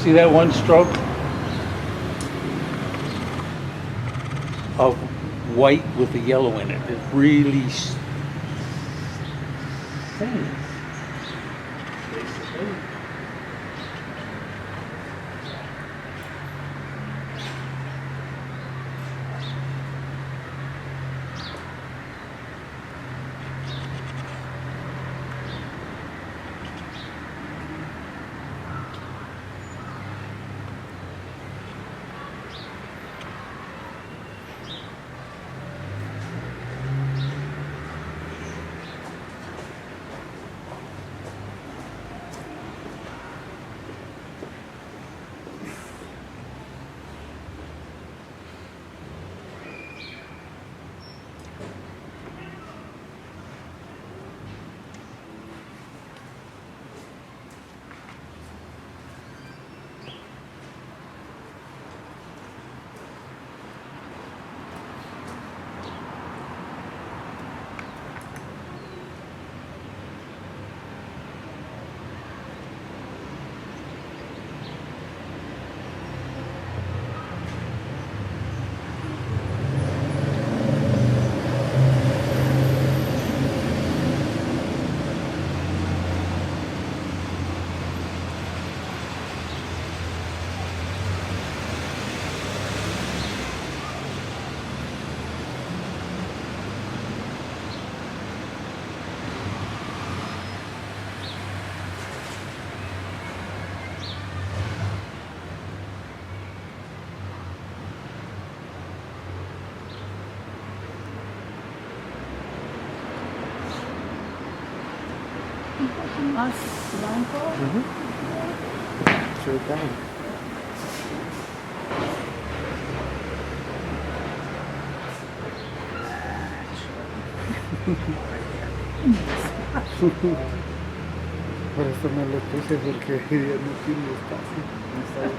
See that one stroke of white with the yellow in it? It really sings. Más blanco. Sure thing. Por eso me lo puse porque ya no tiene espacio. No está-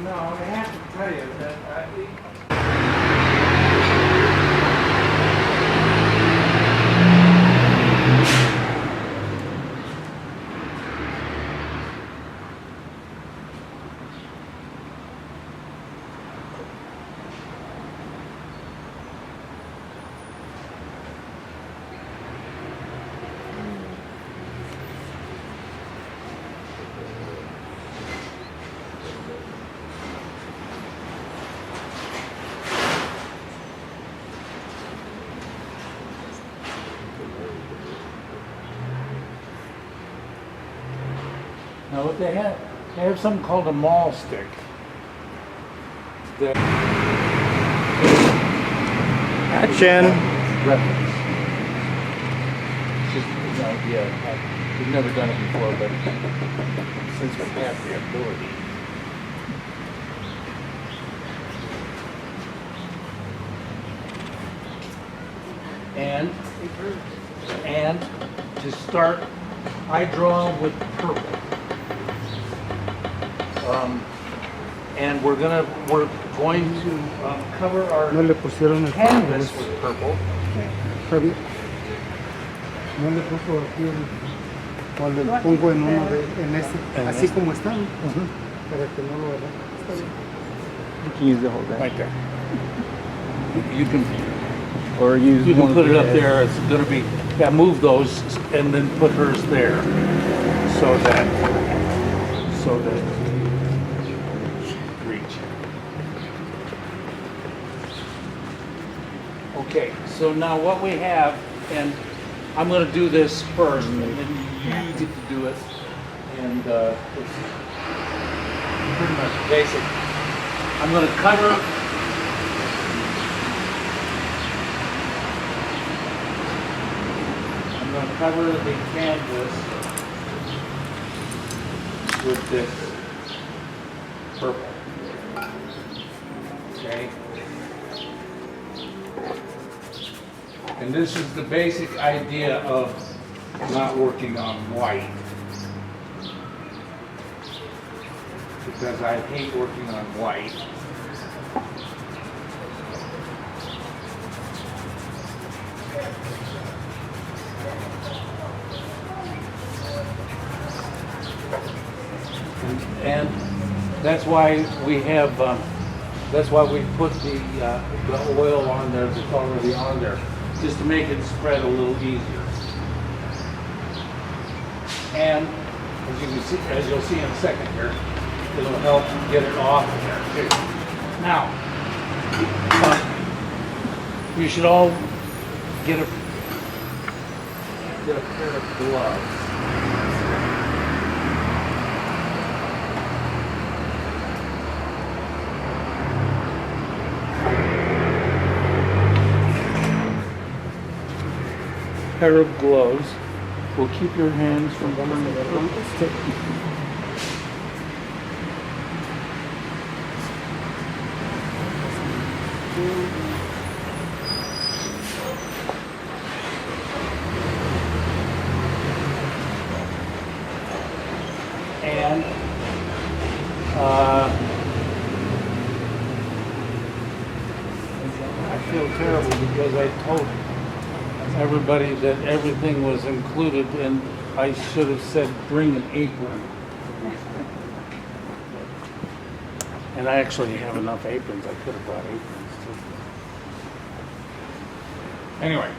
No, I have to tell you that now what they have something called a maul stick. That Action. reference. Just an idea. We've never done it before, but since we have the ability. And to start, I draw with purple. And we're going to cover our No le pusieron el canvas with purple. Javier. No le puso aquí o le pongo en uno en este, así como está, ¿no? Para que no lo vea. Está bien. You can use the whole thing. Right there. You can Or use You one can of put it the up heads. there, it's gonna be, yeah, move those and then put hers there. So that reach. Okay, so now what we have, and I'm gonna do this first, and then you get to do it. And it's pretty much basic. I'm gonna cover cover the canvas with this purple. Okay? And this is the basic idea of not working on white. Because I hate working on white. And that's why we have, that's why we put the oil on there that's already on there, just to make it spread a little easier. And as you can see, as you'll see in a second here, it'll help get it off of there too. Now, you should all get a pair of gloves. Pair of gloves will keep your hands from burning. And I feel terrible because I told everybody that everything was included, and I should have said bring an apron. And I actually have enough aprons. I could have brought aprons too. Anyway.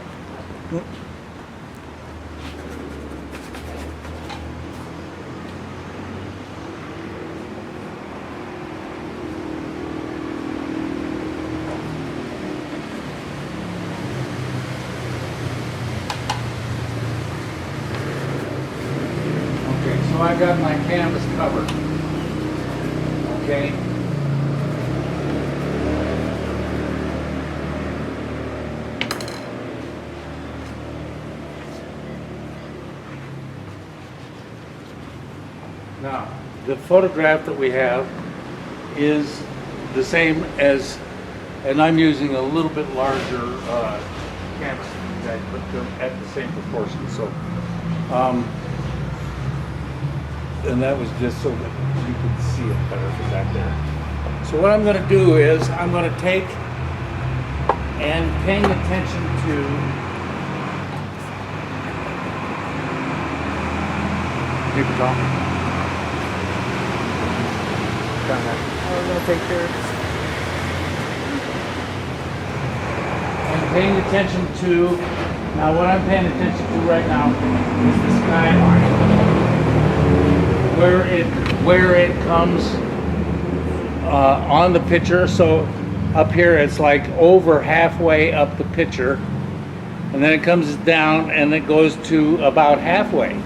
So I got my canvas covered. Okay. Now, the photograph that we have is the same as, and I'm using a little bit larger canvas, okay, but they're at the same proportion. So. And that was just so that you could see it better for that there. So what I'm going to do is I'm going to take and paying attention to paper towel. I'm gonna take care of And paying attention to, now what I'm paying attention to right now is the skyline. Where it comes on the picture. So up here it's like over halfway up the picture, and then it comes down and it goes to about halfway.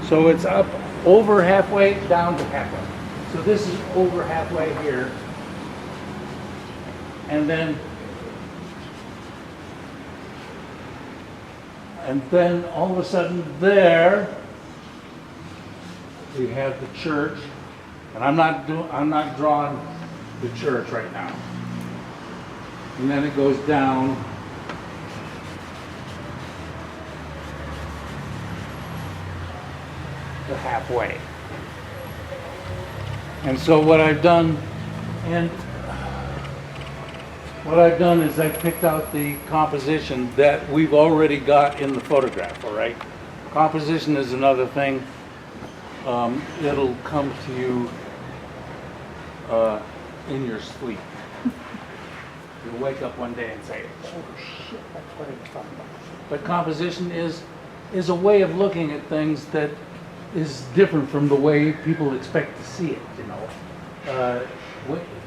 So it's up over halfway, down to halfway. So this is over halfway here, and then all of a sudden there we have the church, and I'm not drawing the church right now. And then it goes down to halfway. And so what I've done is I picked out the composition that we've already got in the photograph, all right? Composition is another thing. It'll come to you in your sleep. You'll wake up one day and say, oh shit, that's what I was talking about. But composition is a way of looking at things that is different from the way people expect to see it, you know.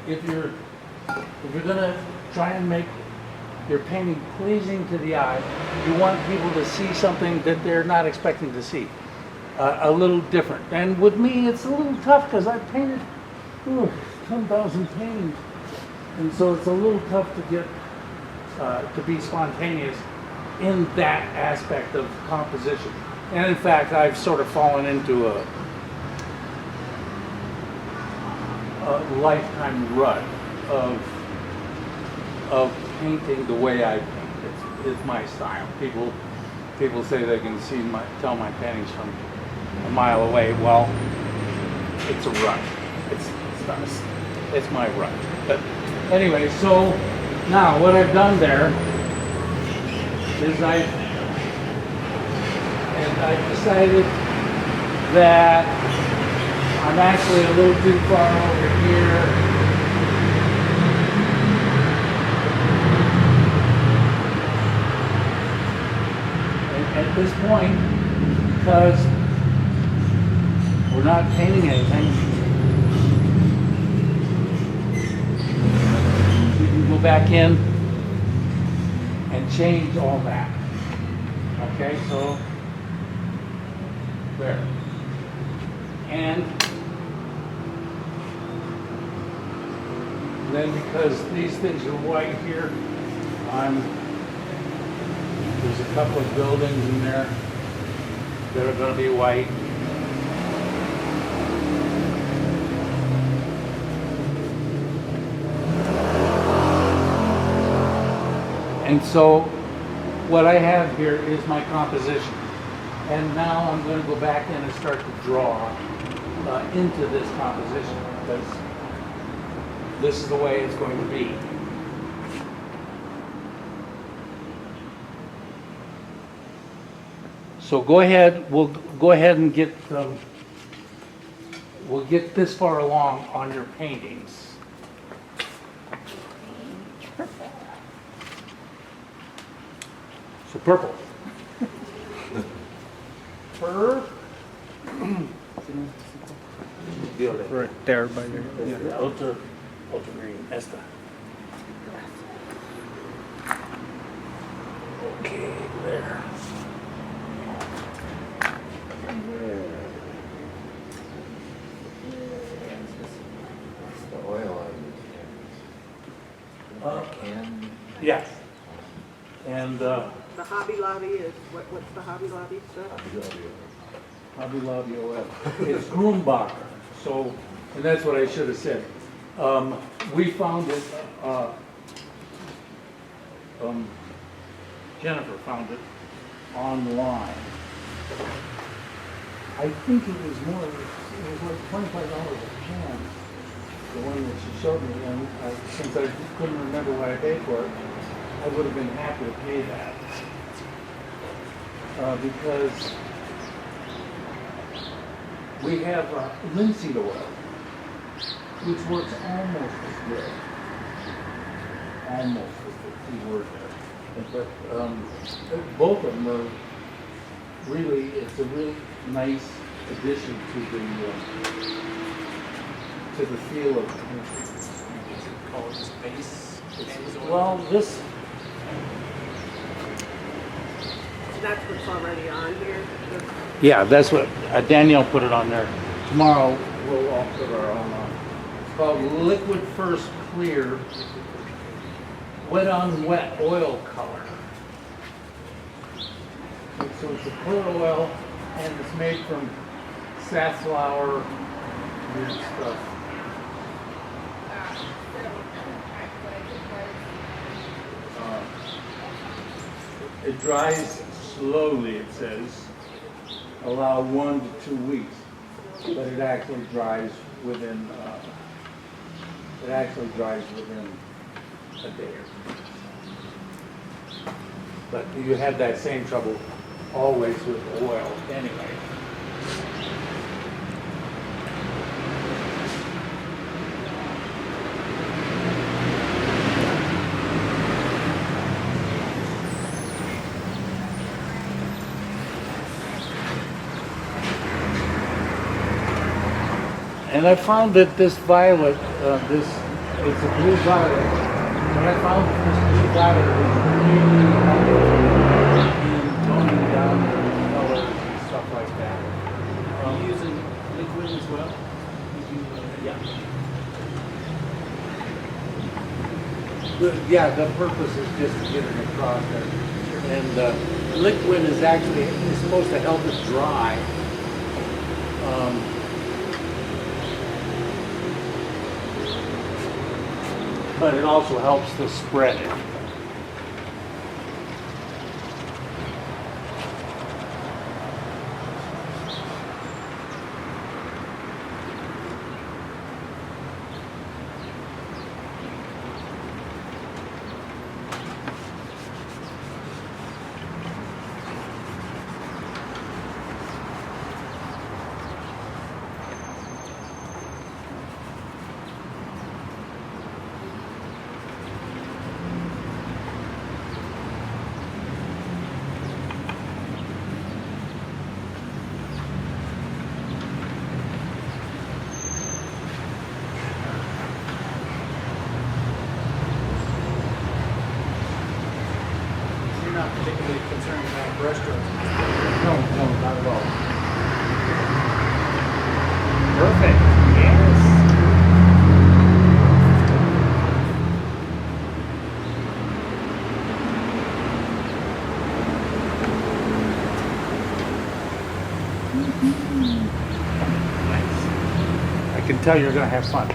If you're gonna try and make your painting pleasing to the eye, you want people to see something that they're not expecting to see. A little different. And with me, it's a little tough because I've painted 10,000 paintings. And so it's a little tough to get, to be spontaneous in that aspect of composition. And in fact, I've sort of fallen into a lifetime rut of painting the way I paint. It's my style. People say they can tell my paintings from a mile away. Well, it's a rut. It's my rut. But anyway, so now what I've done there is I've decided that I'm actually a little too far over here. At this point, because we're not painting anything, we can go back in and change all that. Okay, so there. And then because these things are white here, there's a couple of buildings in there that are going to be white. And so what I have here is my composition. And now I'm going to go back in and start to draw into this composition, because this is the way it's going to be. So go ahead, we'll go ahead and we'll get this far along on your paintings. So purple. Violet. Right there by there. Yeah. Ultra green. Esta. Okay, there. The oil on the can. Yes. And The Hobby Lobby is, what's the Hobby Lobby stuff? Hobby Lobby oil. It's Grumbacher. So, and that's what I should have said. We found it, Jennifer found it online. I think it was like $25 a can, the one that she showed me, and since I couldn't remember what I paid for it, I would have been happy to pay that. Because we have linseed oil, which works almost as good. Almost is the key word there. But both of them are really, it's a really nice addition to the feel of Call it space. well, this, That's what's already on here. yeah, that's what, Danielle put it on there. Tomorrow, we'll all put our own on. It's called Liquid First Clear Wet on Wet Oil Color. So it's a clear oil, and it's made from safflower, weird stuff. It dries slowly, it says. Allow 1 to 2 weeks, but it actually dries within. A day or two. But you have that same trouble always with oil, anyway. And I found that this violet, it's a blue violet, and I found that this blue violet is really helpful in toning down the colors and stuff like that. Are you using liquid as well? Yeah. The purpose is just to get it across there. And liquid is supposed to help it dry. But it also helps to spread it. You're not particularly concerned about brush strokes. No, not at all. Perfect. Yes. Nice. I can tell you're going to have fun.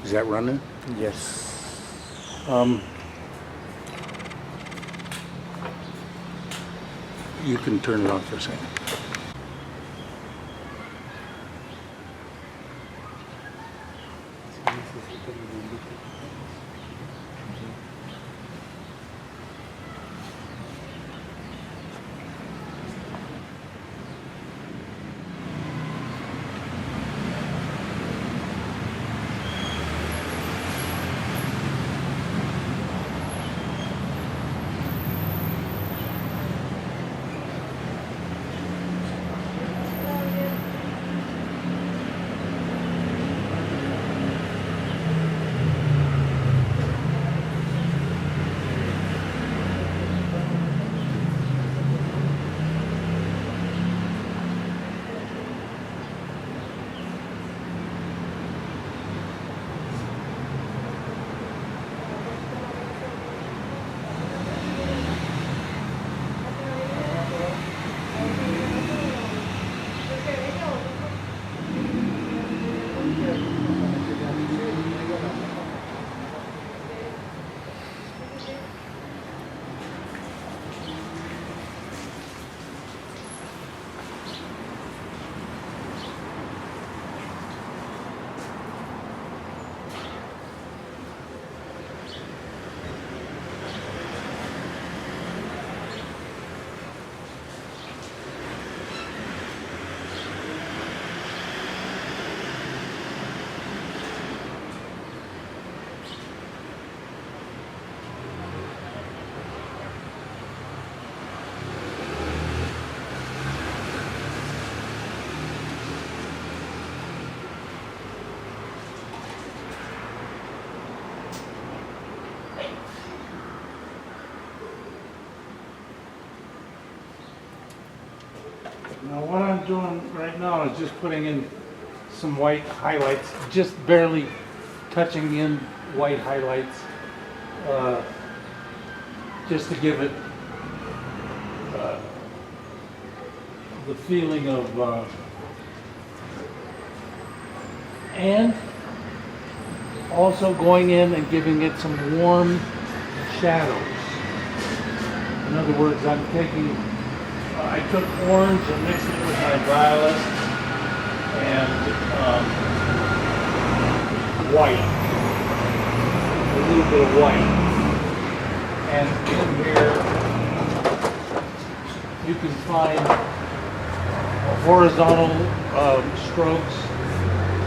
Is that running? Yes. You can turn it off for a second. Now what I'm doing right now is just putting in some white highlights, just barely touching in white highlights, just to give it the feeling of, and also going in and giving it some warm shadows. In other words, I'm taking I took orange and mixed it with my violet and white, a little bit of white. And in here, you can find horizontal strokes.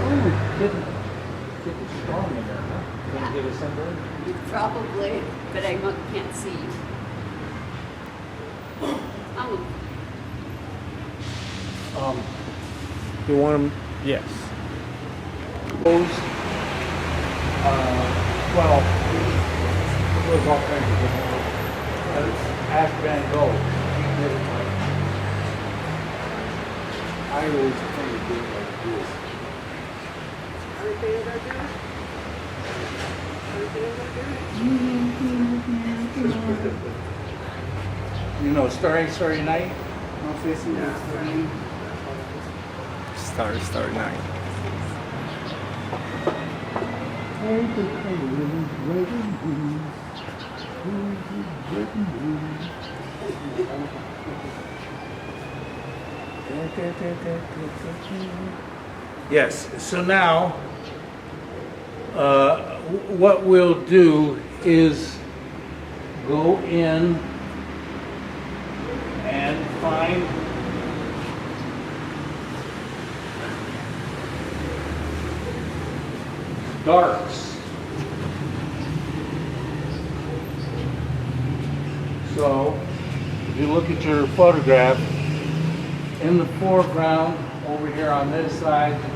Ooh, getting strong in there, huh? Gonna get a sunburn? Probably, but I can't see. You want them? Yes. Well, there's all kinds of different. Ask Van Gogh. He did it like. I always kind of do it like this. Are they painted like that? Are they painted like that? You know, Starry Night. No sé si está bien. Starry Night. Yes, so now, what we'll do is go in and find darks. So, if you look at your photograph, in the foreground, over here on this side, you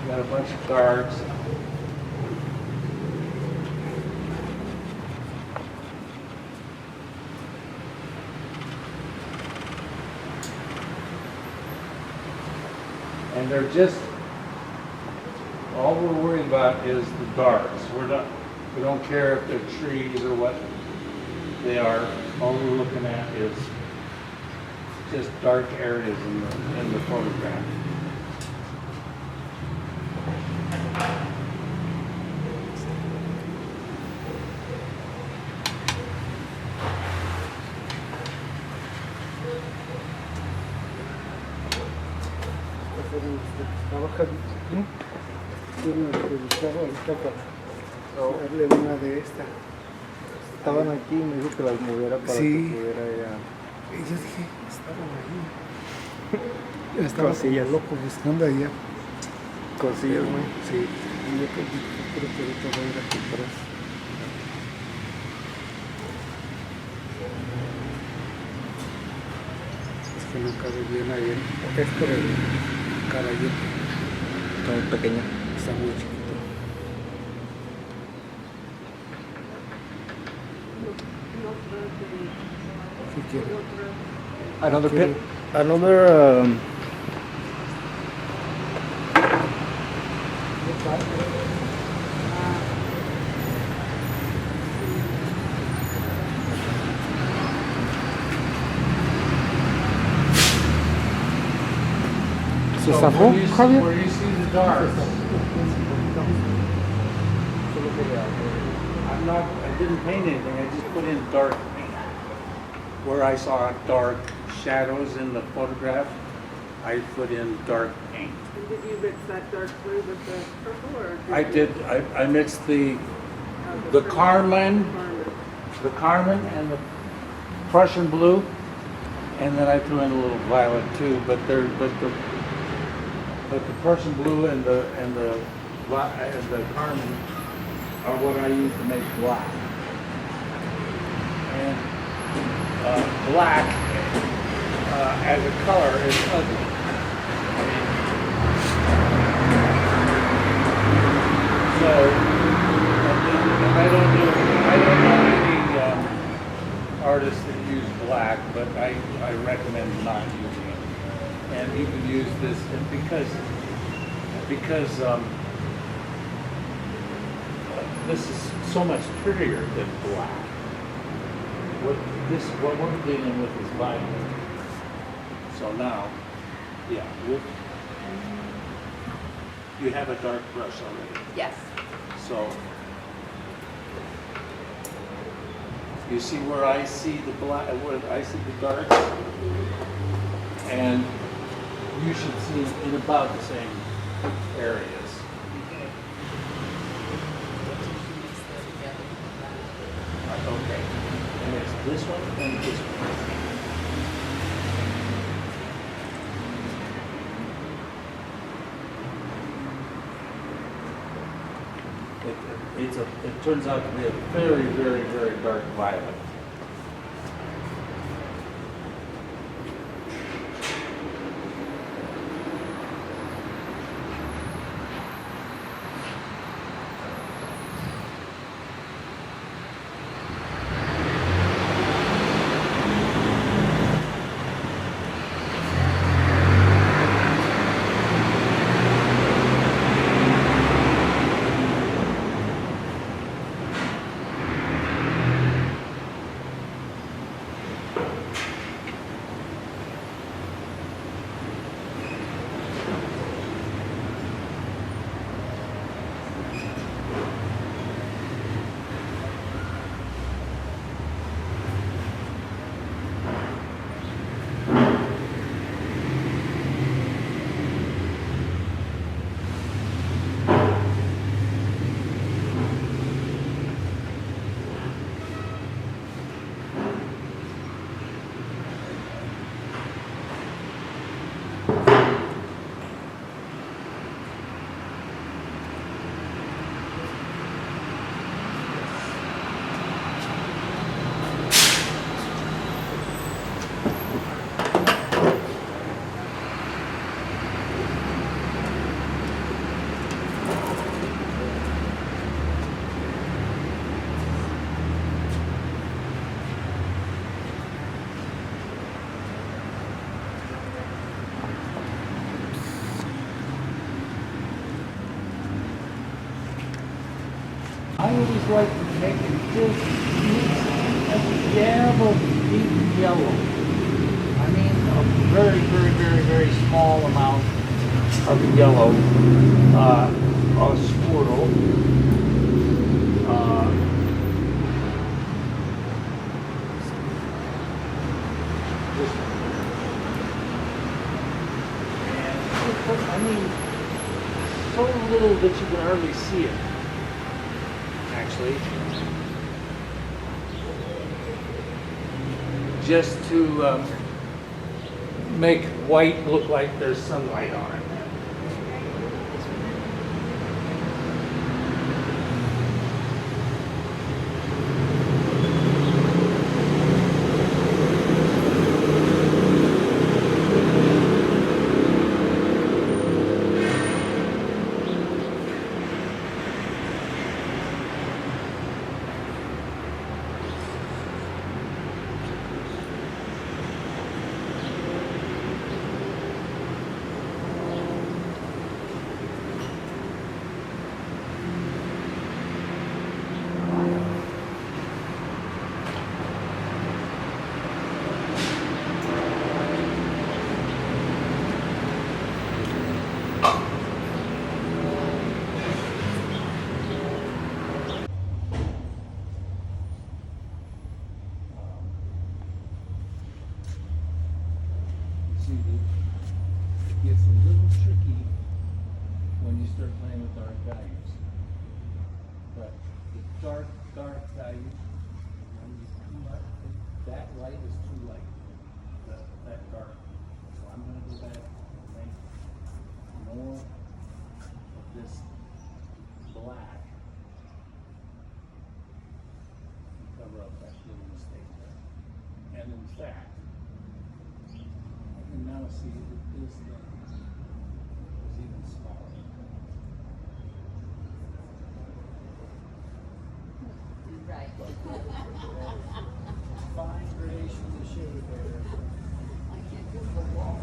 got a bunch of darks. And they're just, all we're worried about is the darks. We don't care if they're trees or what they are. All we're looking at is just dark areas in the photograph. Trabaja bien. Tiene que buscar ahorita para darle una de estas. Estaban aquí y me dijo que las moviera para Sí. que pudiera ya. Y yo dije, estaban ahí. Estaba Cosillas. como loco buscando allá. Cosillas, güey. Sí. Y yo creo que ahorita voy a ir a comprar. Es que no cabe bien ahí. Es por el caballito. Está muy pequeña. Está muy chiquito. ¿Qué quiere? Another Quiero- pit. Another. ¿Se So zafó, where you see- Javier? Where you see the darks, I didn't paint anything, I just put in dark paint. Where I saw dark shadows in the photograph, I put in dark paint. And did you mix that dark blue with the purple or? I did, I mixed the purple? carmine, Carmine. the carmine and the Prussian blue, and then I threw in a little violet too, but the Prussian blue and the carmine are what I use to make black. And black as a color is ugly. So, and I don't know any artists that use black, but I recommend not using it. And you can use this because this is so much prettier than black. What we're dealing with is violet. So now, yeah, you have a dark brush already. Yes. So you see where I see the black, where I see the dark, and you should see it in about the same areas. Okay, and it's this one and this one. It turns out to be a very, very, very dark violet. always like to make it just a dab of deep yellow. I mean, a very, very, very, very small amount of yellow. A squirtle. Just, and I mean, so little that you can hardly see it. Actually, just to make white look like there's sunlight on it. See, it gets a little tricky when you start playing with dark values. But the dark value, when you come up, that light is too light, that dark. So I'm gonna go back and make more of this black and cover up that little mistake there. And in fact, and now see that this thing is even smaller. Right. Fine gradations of shade there. I can't do the wall.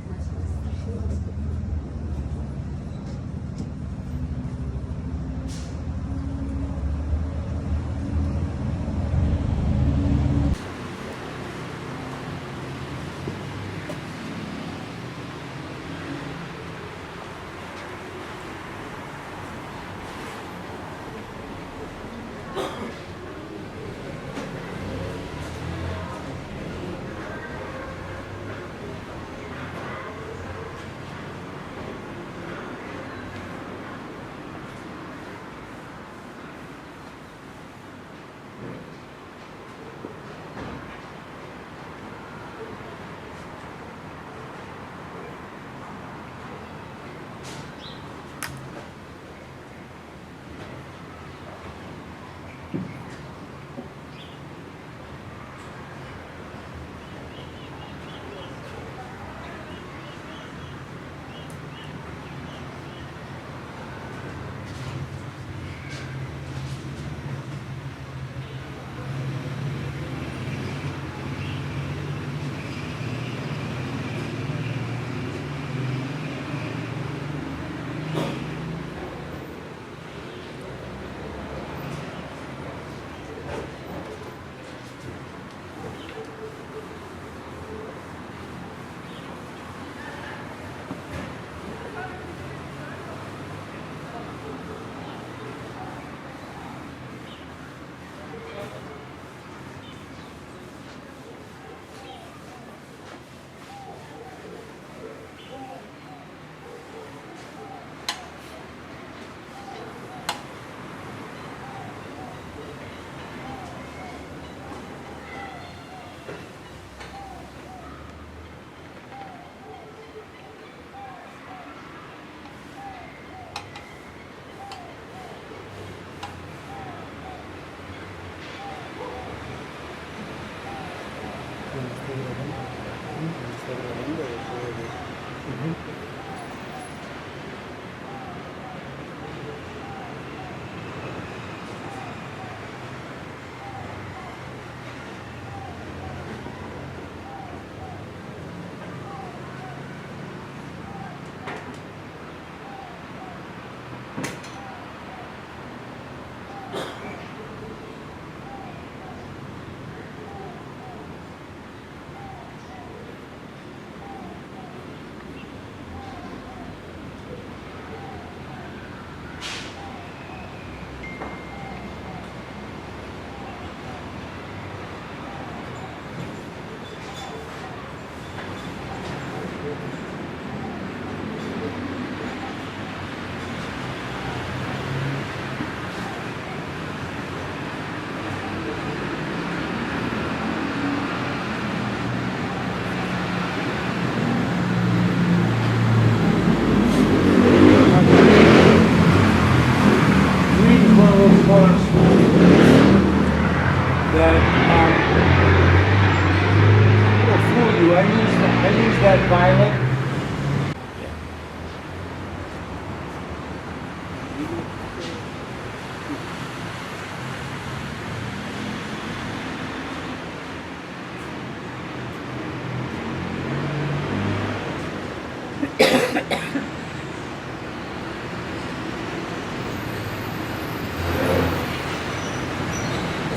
I'll fool you. I use that violet.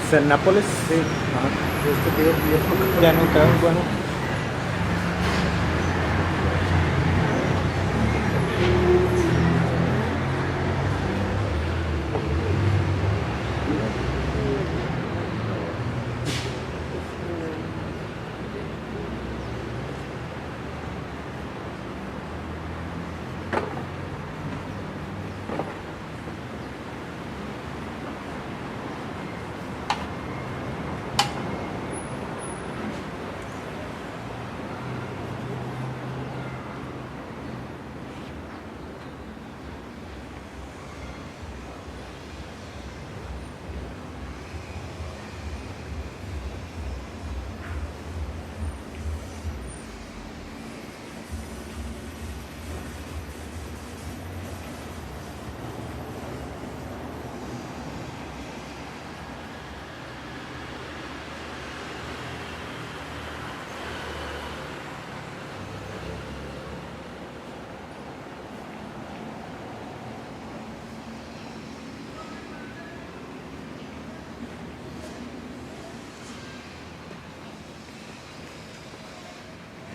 ¿Es en Nápoles? Sí. Ya no traen, bueno.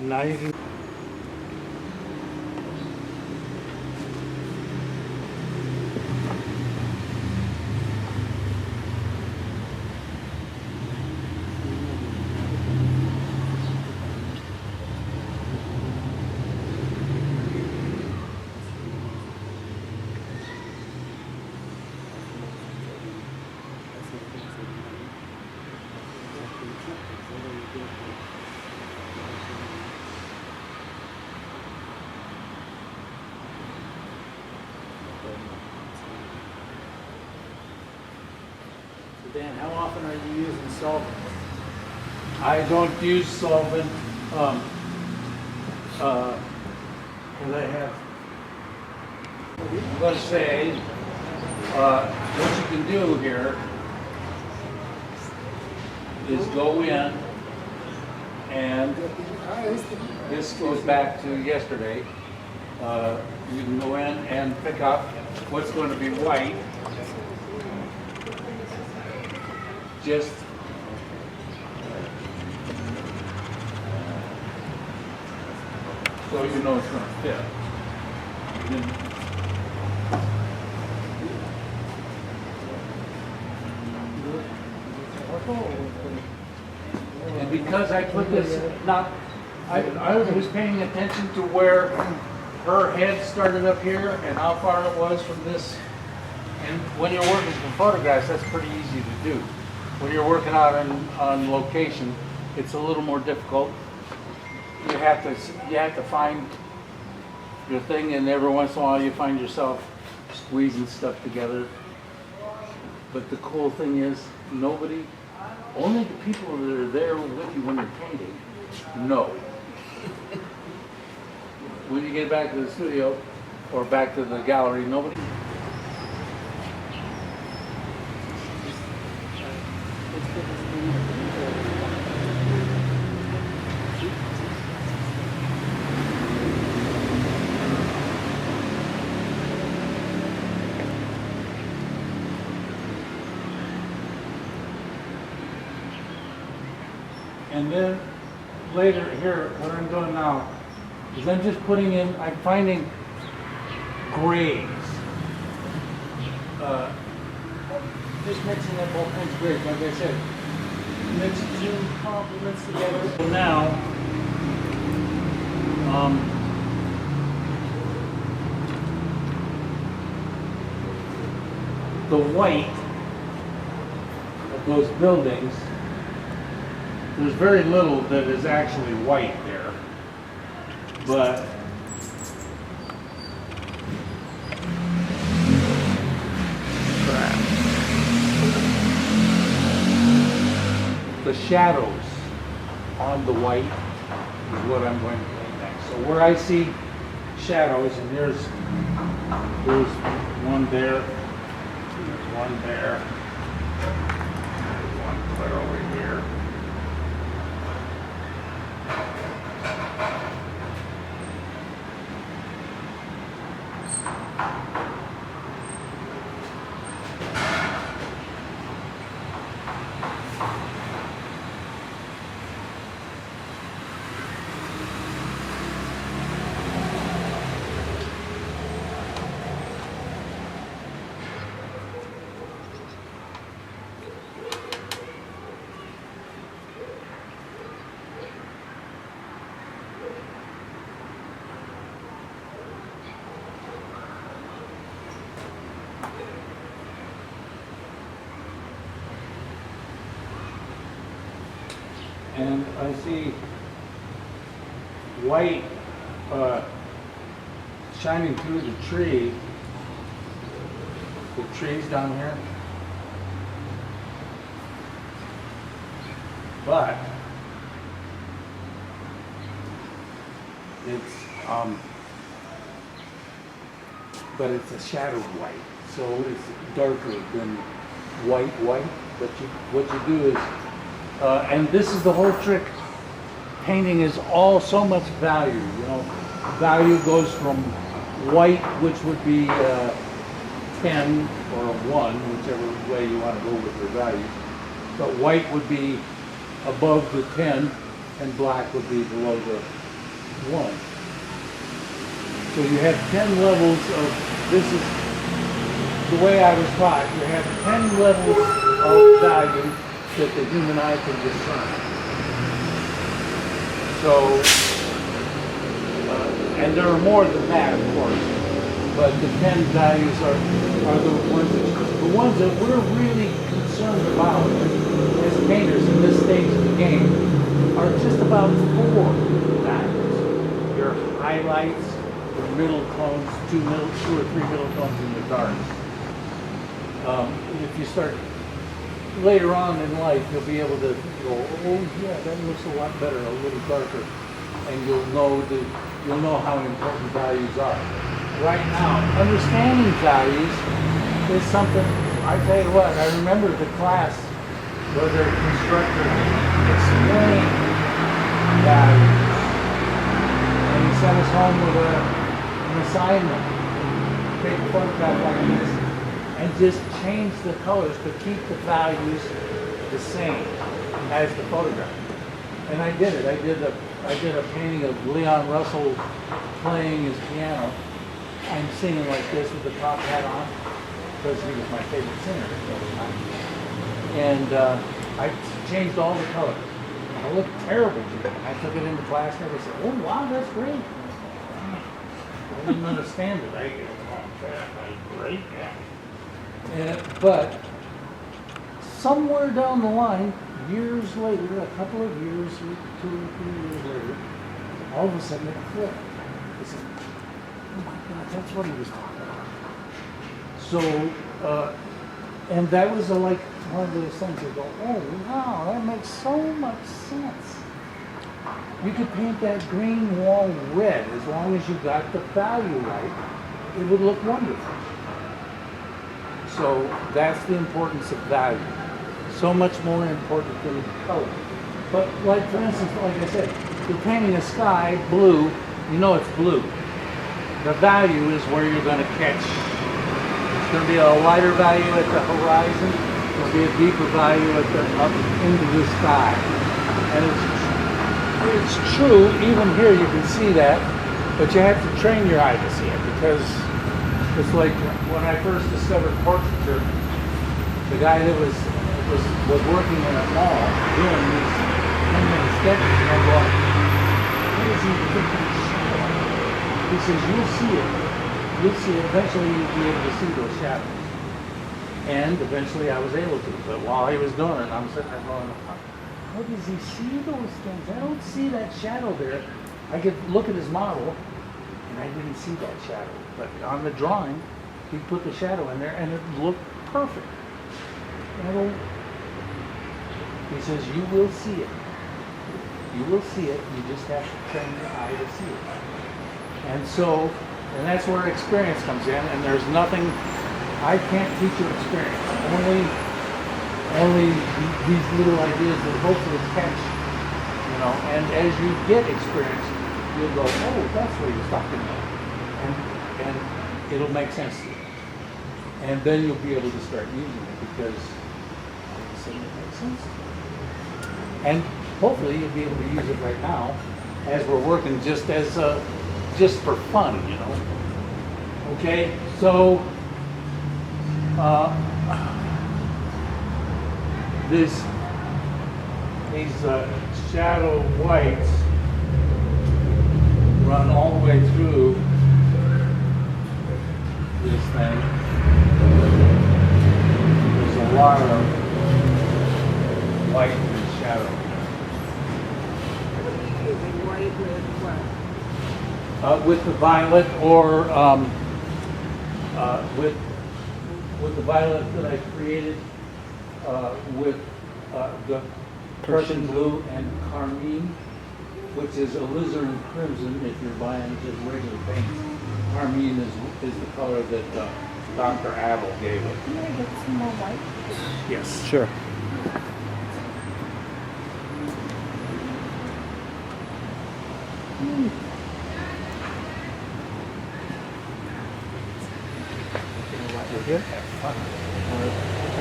Nadie. Dan, how often are you using solvent? I don't use solvent, cause I have, I'm gonna say, what you can do here is go in and this goes back to yesterday. You can go in and pick up what's going to be white. Just so you know it's going to fit. And because I put this, now, I was paying attention to where her head started up here and how far it was from this. And when you're working from photographs, that's pretty easy to do. When you're working out on location, it's a little more difficult. You have to find your thing, and every once in a while you find yourself squeezing stuff together. But the cool thing is, only the people that are there with you when you're painting know. When you get back to the studio or back to the gallery, nobody. And then later here, what I'm doing now is I'm just I'm finding grays. Just mixing up all kinds of grays, like I said. Mix two complements together. So now, the white of those buildings, there's very little that is actually white there, but the shadows on the white is what I'm going to paint next. So where I see shadows, and there's one there, there's one there, there's one clear over here. And I see white shining through the trees down here. But it's a shadowed white, so it's darker than white. But what you do is, and this is the whole trick. Painting is all so much value. You know, value goes from white, which would be 10 or a 1, whichever way you want to go with your value. But white would be above the 10, and black would be below the 1. So you have 10 levels of, this is the way I was taught, you have 10 levels of value that the human eye can discern. So, and there are more than that, of course, but the 10 values are the ones that we're really concerned about as painters in this stage of the game are just about 4 values. Your highlights, your middle tones, 2 or 3 middle tones in the darks. If you start later on in life, you'll be able to go, oh yeah, that looks a lot better, a little darker, and you'll know how important values are. Right now, understanding values is something. I tell you what, I remember the class where the instructor explained values, and he sent us home with an assignment, take a photograph like this, and just change the colors, but keep the values the same as the photograph. And I did it. I did a painting of Leon Russell playing his piano. I'm singing like this with the top hat on because he was my favorite singer at the time. And I changed all the colors. I looked terrible. I took it into class and they said, "Oh wow, that's great." I didn't understand it. I go, "Oh, that's great." But somewhere down the line, years later, a couple of years, 2 or 3 years later, all of a sudden it flipped. I said, oh my God, that's what he was talking about. So, and that was like one of those things that go, oh wow, that makes so much sense. You could paint that green wall red as long as you got the value right. It would look wonderful. So that's the importance of value. So much more important than color. But like for instance, like I said, you're painting a sky blue, you know it's blue. The value is where you're going to catch. It's going to be a lighter value at the horizon. There'll be a deeper value at the up into the sky. And it's true, even here you can see that, but you have to train your eye to see it because it's like when I first discovered portraiture, the guy that was working in a mall doing these 10-minute sketches, and I'm going, what is he thinking? He says, you'll see it. You'll see it. Eventually you'll be able to see those shadows. And eventually I was able to. But while he was doing it, I'm sitting there going, how does he see those things? I don't see that shadow there. I could look at his model, and I didn't see that shadow. But on the drawing, he put the shadow in there, and it looked perfect. And I go, He says, you will see it. You will see it. You just have to train your eye to see it. And so, and that's where experience comes in. And there's nothing, I can't teach you experience. Only these little ideas that hopefully catch, you know. And as you get experience, you'll go, oh, that's what he was talking about. And it'll make sense to you. And then you'll be able to start using it because all of a sudden it makes sense to you. And hopefully you'll be able to use it right now as we're working just as just for fun, you know. Okay, so these shadow whites run all the way through this thing. There's a lot of white and shadow. What are you using? White with what? With the violet or with the violet that I created with the Persian blue and carmine, which is alizarin crimson if you're buying just regular paint. Carmine is the color that Dr. Abel gave it. Can I get some more white? Yes. Sure.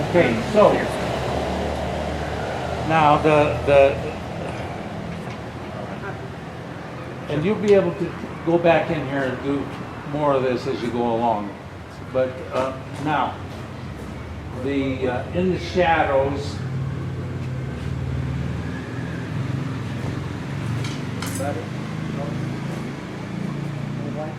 Okay, so now and you'll be able to go back in here and do more of this as you go along. But now in the shadows. Is that it? No? No white?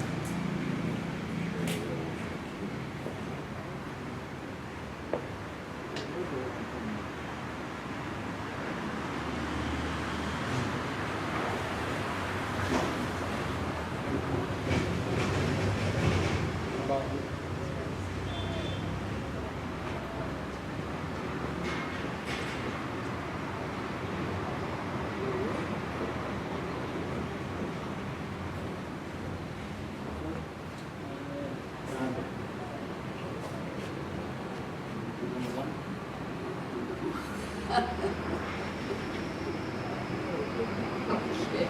Okay.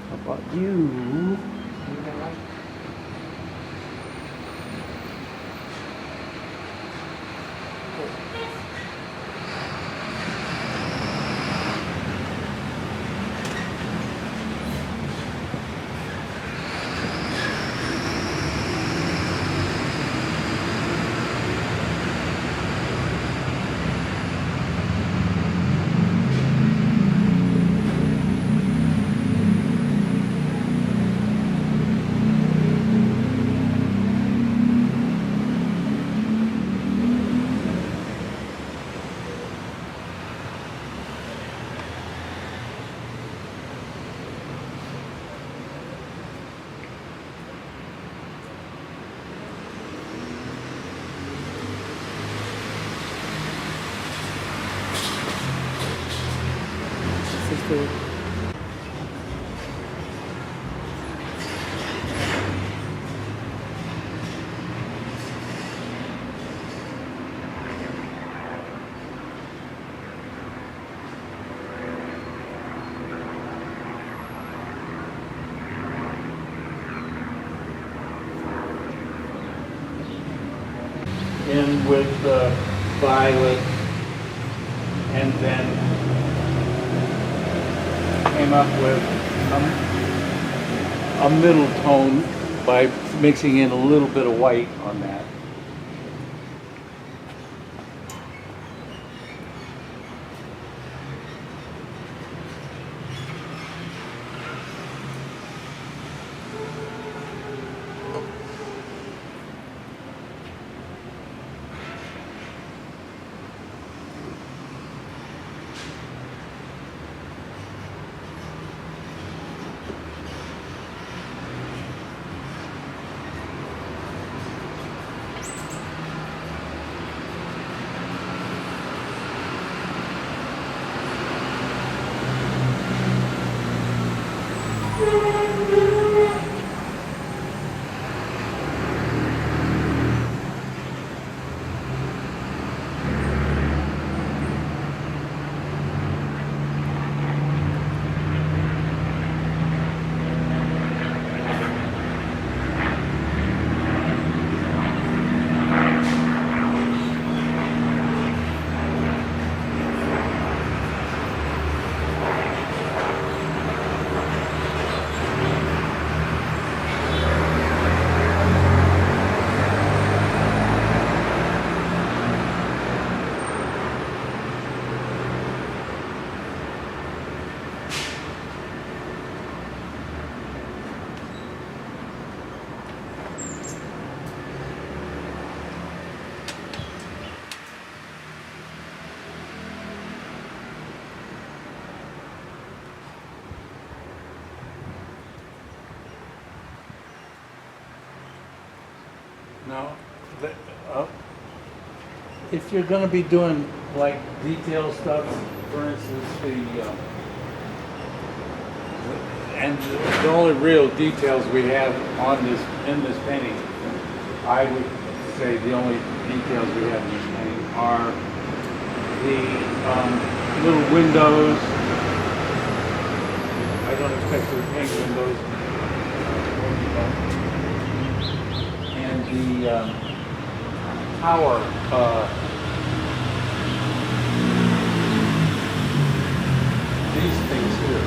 How about you? In with the violet, and then came up with a middle tone by mixing in a little bit of white on that. Now, if you're gonna be doing like detail stuff, for instance, and the only real details we have on this, in this painting, I would say the only details we have in this painting are the little windows. I don't expect to paint windows. And the tower, these things here.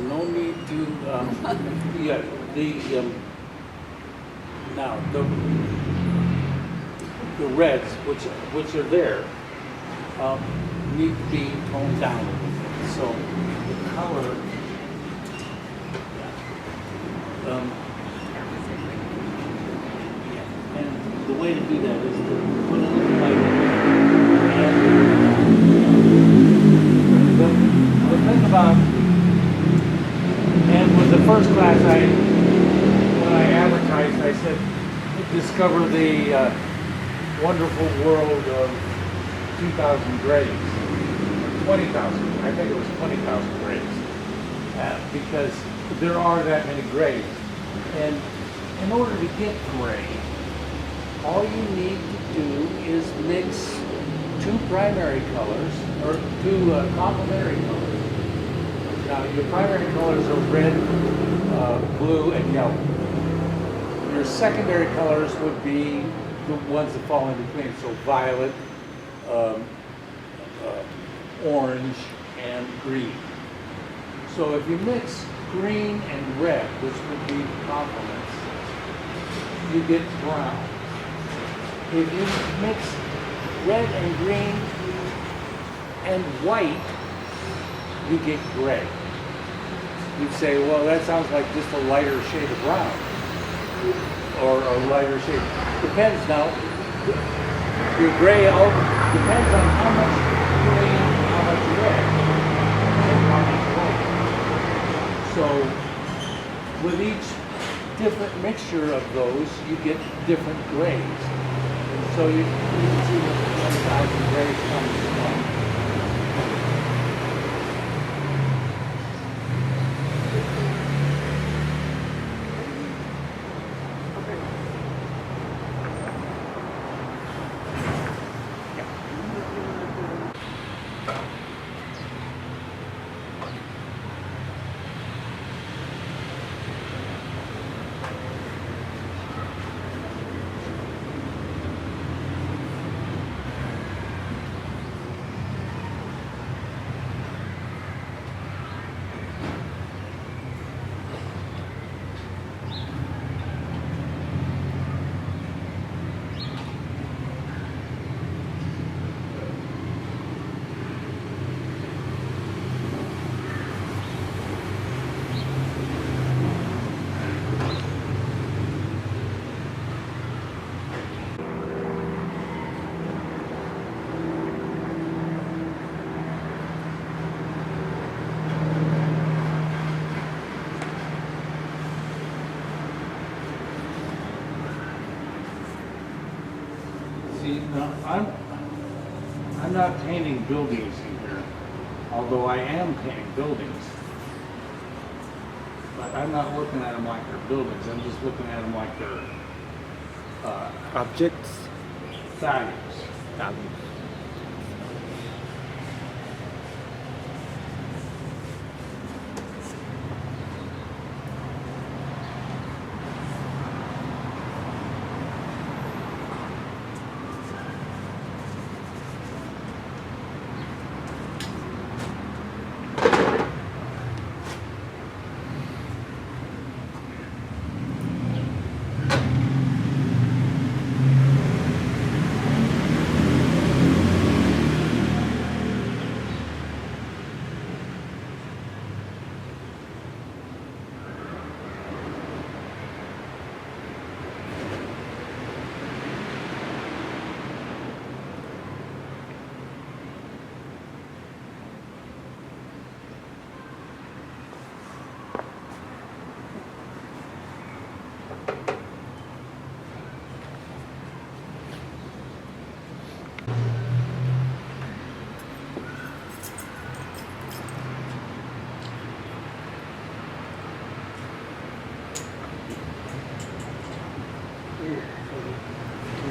No need to, yeah, now, the reds, which are there, need to be toned down a little bit. So the color, and the way to do that is to put a little light and the thing about, and with the first class, when I advertised, I said, discover the wonderful world of 2,000 grays, 20,000, I think it was 20,000 grays, because there are that many grays. And in order to get gray, all you need to do is mix two primary colors, or two complementary colors. Now, your primary colors are red, blue, and yellow. Your secondary colors would be the ones that fall in between, so violet, orange, and green. So if you mix green and red, which would be complements, you get brown. If you mix red and green and white, you get gray. You'd say, well, that sounds like just a lighter shade of brown, or a lighter shade. Depends now. Your gray all depends on how much green, how much red, and how much white. So with each different mixture of those, you get different grays. So you can see what the 1,000 grays comes from. See, now, I'm not painting buildings in here, although I am painting buildings. But I'm not looking at them like they're buildings, I'm just looking at them like they're Objects. values.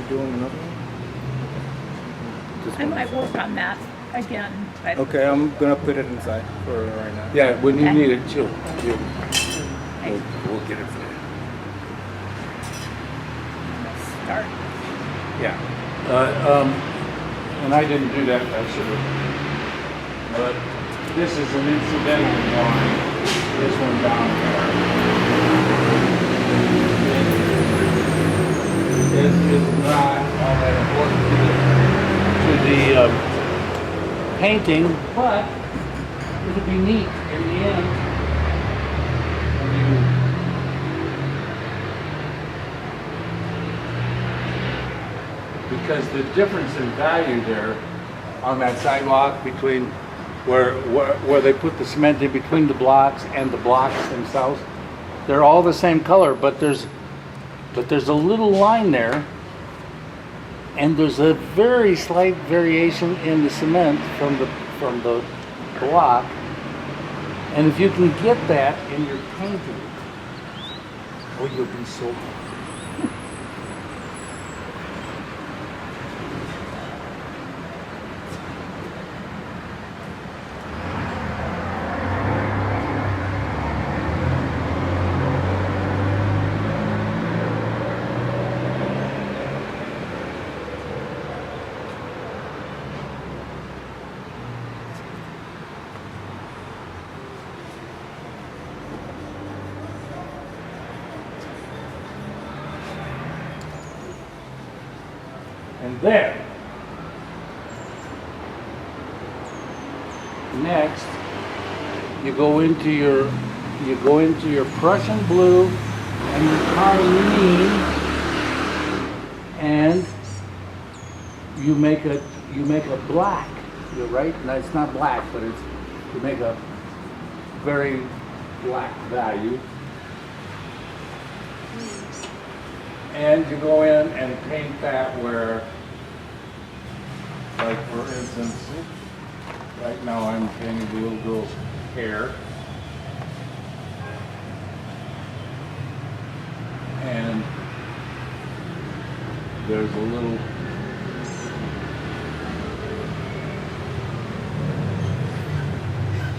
doing another one? I might work on that again. But Okay, I'm gonna put it inside for right now. Yeah, when you Okay. need it, we'll get it for you. start. Yeah. And I didn't do that, I should have. But this is an incidental one, this one down there. It is not all that important to the painting, but it'll be neat in the end. When you because the difference in value there on that sidewalk between where they put the cement in between the blocks and the blocks themselves, they're all the same color, but there's a little line there, and there's a very slight variation in the cement from the block, and if you can get that in your painting, oh, you'll be so happy. And there. Next, you go into your Prussian blue and your carmine, and you make a black. You're right. No, it's not black, but you make a very black value. And you go in and paint that where, like for instance, right now I'm painting the little girl's hair. And there's a little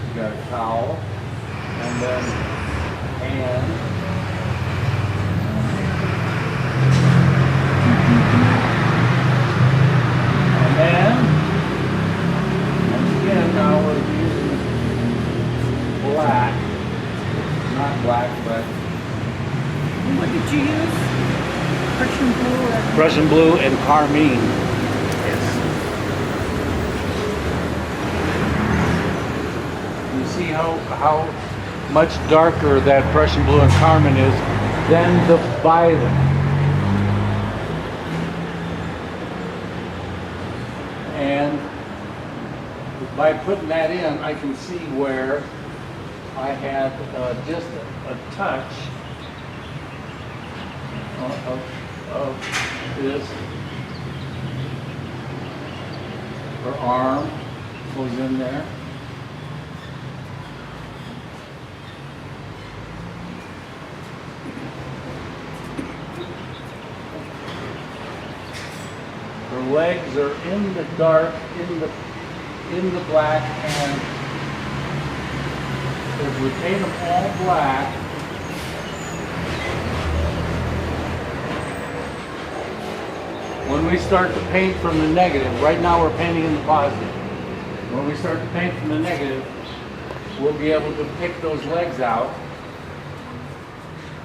you got a towel, and then hand. And once again, now we're using black, not black, but What did you use? Prussian blue and Prussian blue and carmine. Yes. You see how much darker that Prussian blue and carmine is than the violet. And by putting that in, I can see where I had just a touch of this. Her arm goes in there. Her legs are in the dark, in the black, and if we paint them all black, when we start to paint from the negative, right now we're painting in the positive. When we start to paint from the negative, we'll be able to pick those legs out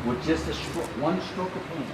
with just one stroke of paint.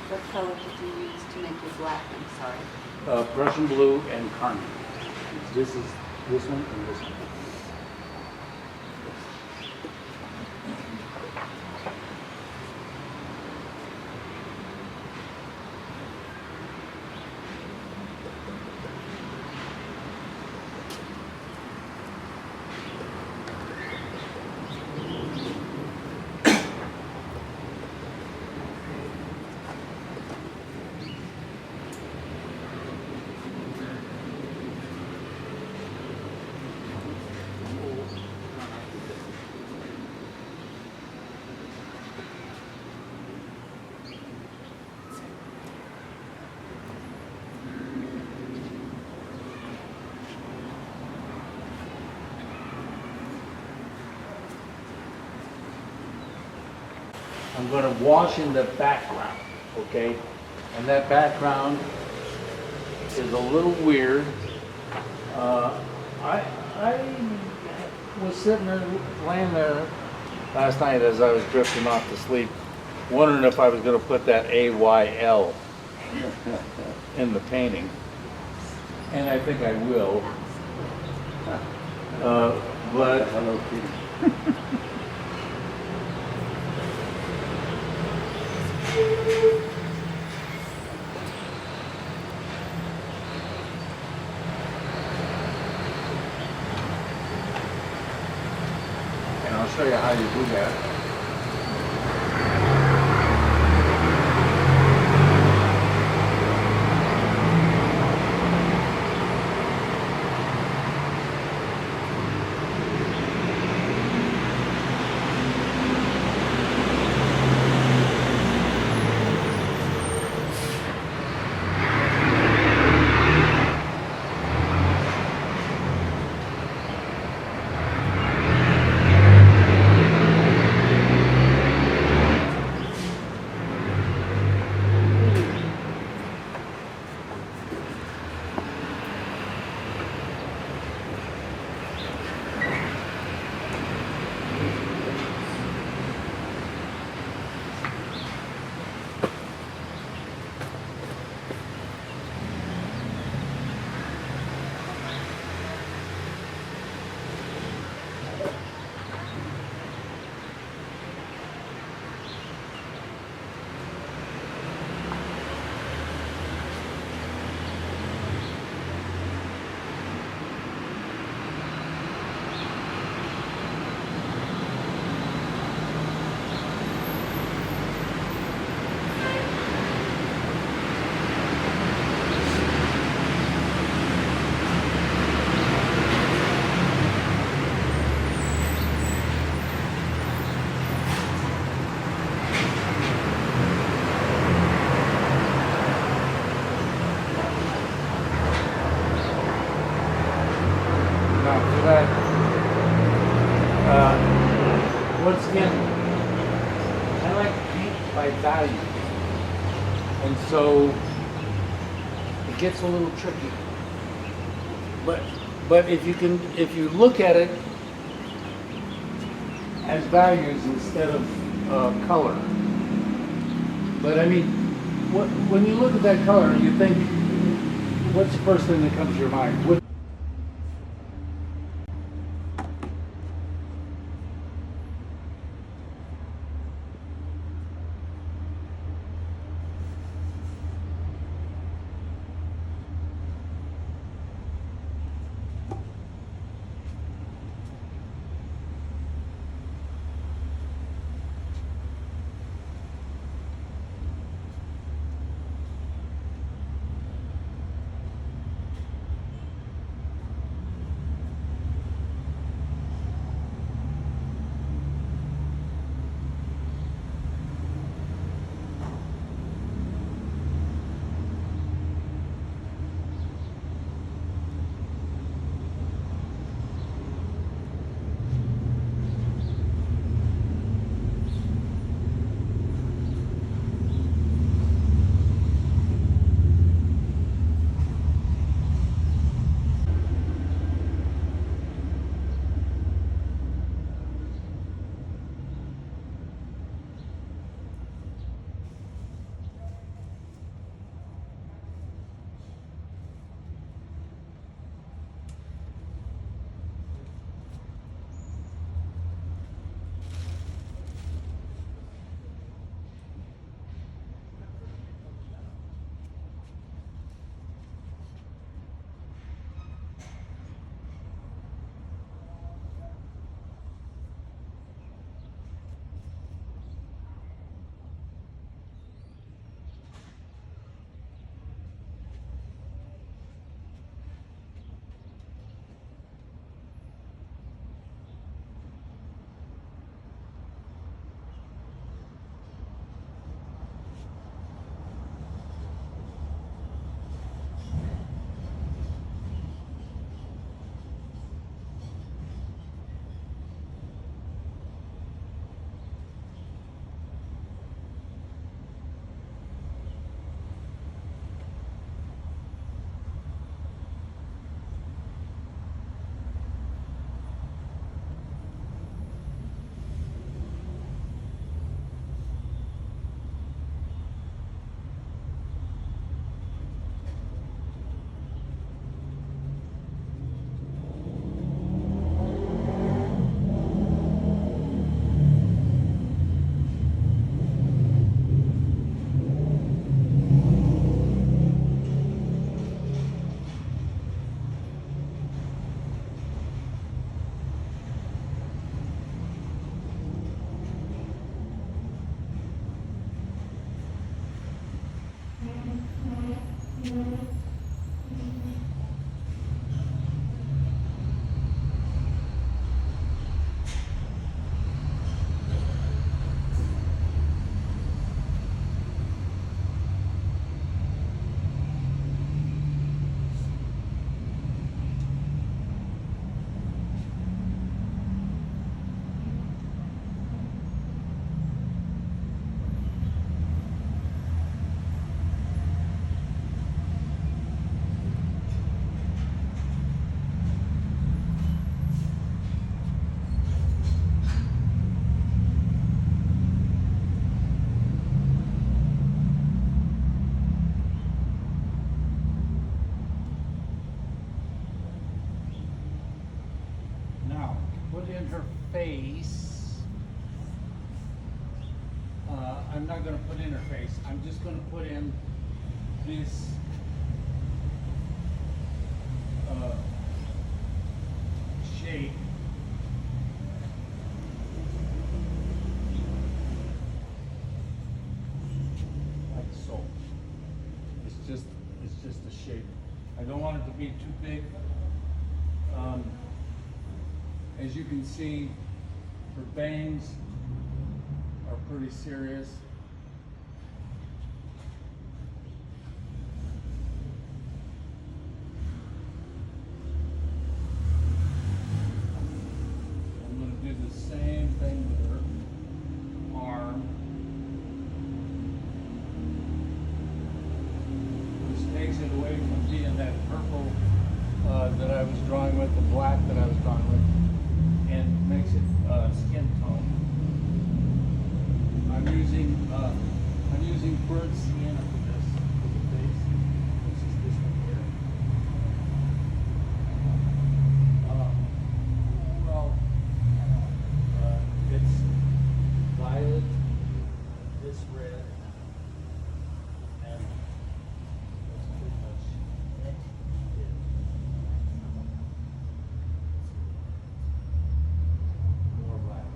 What color did you use to make your black? I'm sorry. Prussian blue and carmine. This is this one and this one. I'm gonna wash in the background, okay? And that background is a little weird. I was sitting there, laying there last night as I was drifting off to sleep, wondering if I was gonna put that AYL in the painting. And I think I will. But Hello, Kitty. and I'll show you how you do that. Now for that, once again, I like to paint by value. And so it gets a little tricky. But if you look at it as values instead of color. But I mean, when you look at that color, you think, what's the first thing that comes to your mind? Now, put in her face. I'm not gonna put in her face. I'm just gonna put in this shape. Like so. It's just a shape. I don't want it to be too big. As you can see, her bangs are pretty serious. I'm going to do the same thing with her arm, which takes it away from being that purple that I was drawing with, the black that I was drawing with, and makes it skin tone. I'm using burnt sienna for this as a base, which is this one here. It's violet, this red, and that's pretty much it. More black.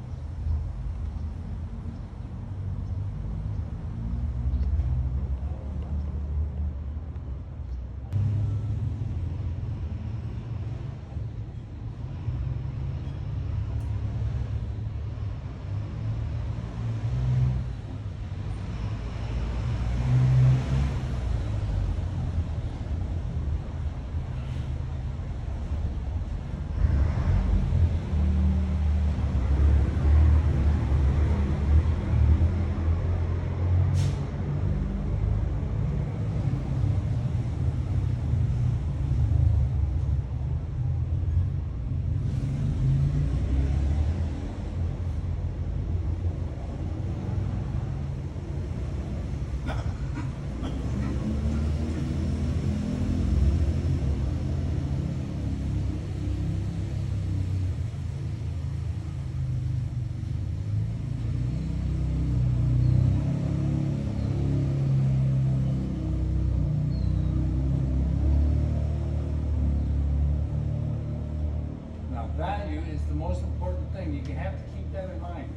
Now, value is the most important thing. You have to keep that in mind.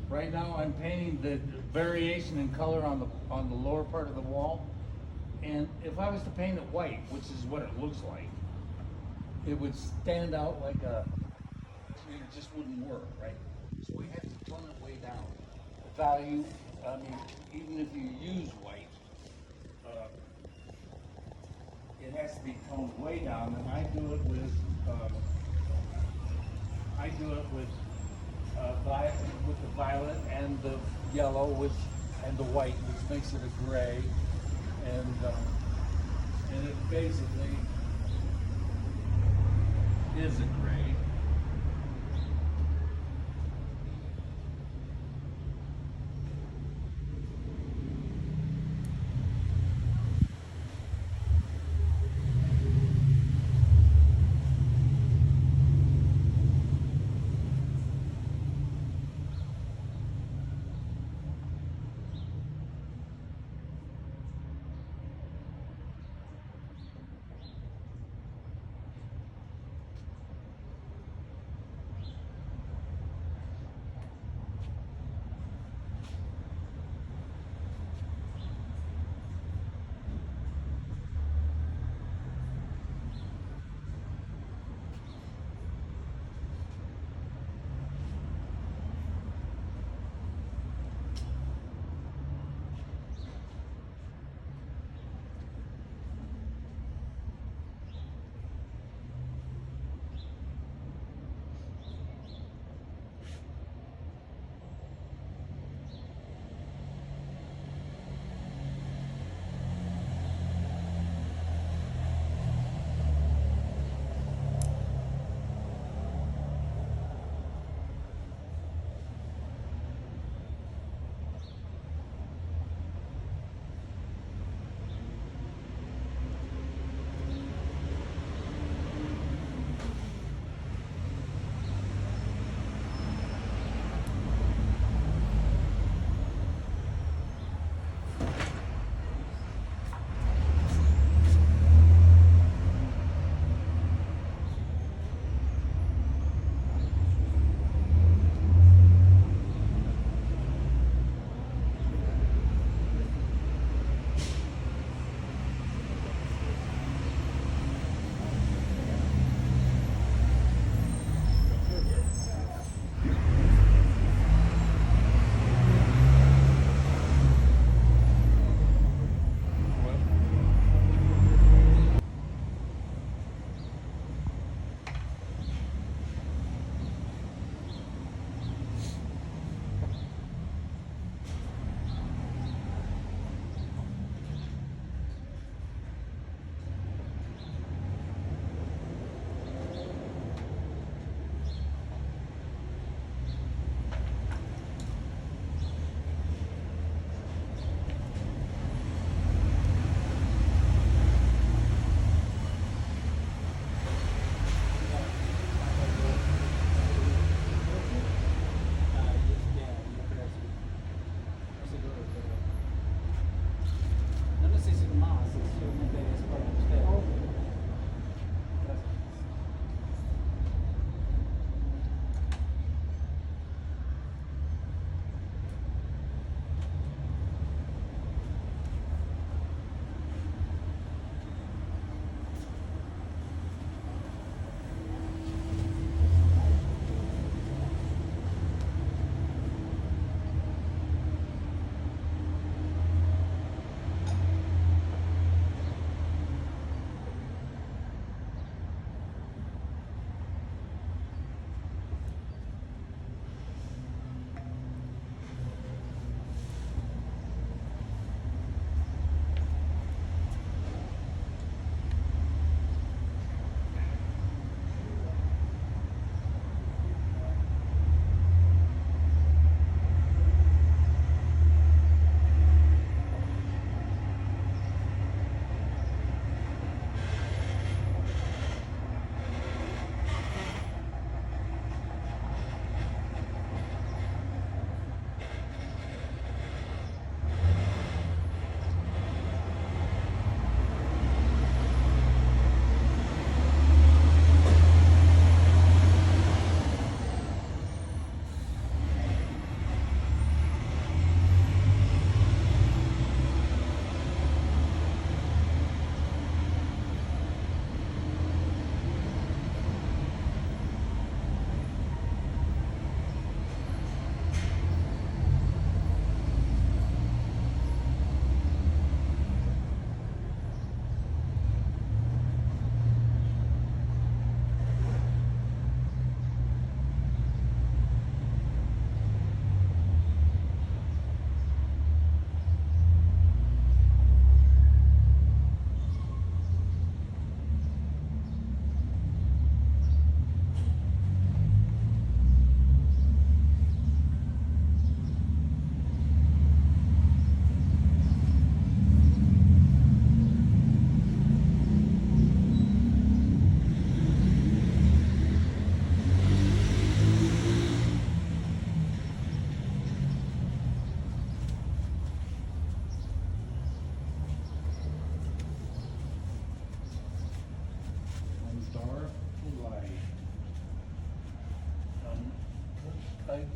Right now, I'm painting the variation in color on the lower part of the wall, and if I was to paint it white, which is what it looks like, it would stand out like a. It just wouldn't work, right? So we have to tone it way down. The value, I mean, even if you use white, it has to be toned way down, and I do it with the violet and the yellow, and the white, which makes it a gray, and it basically is a gray.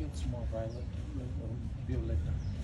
it's more violet, violeta.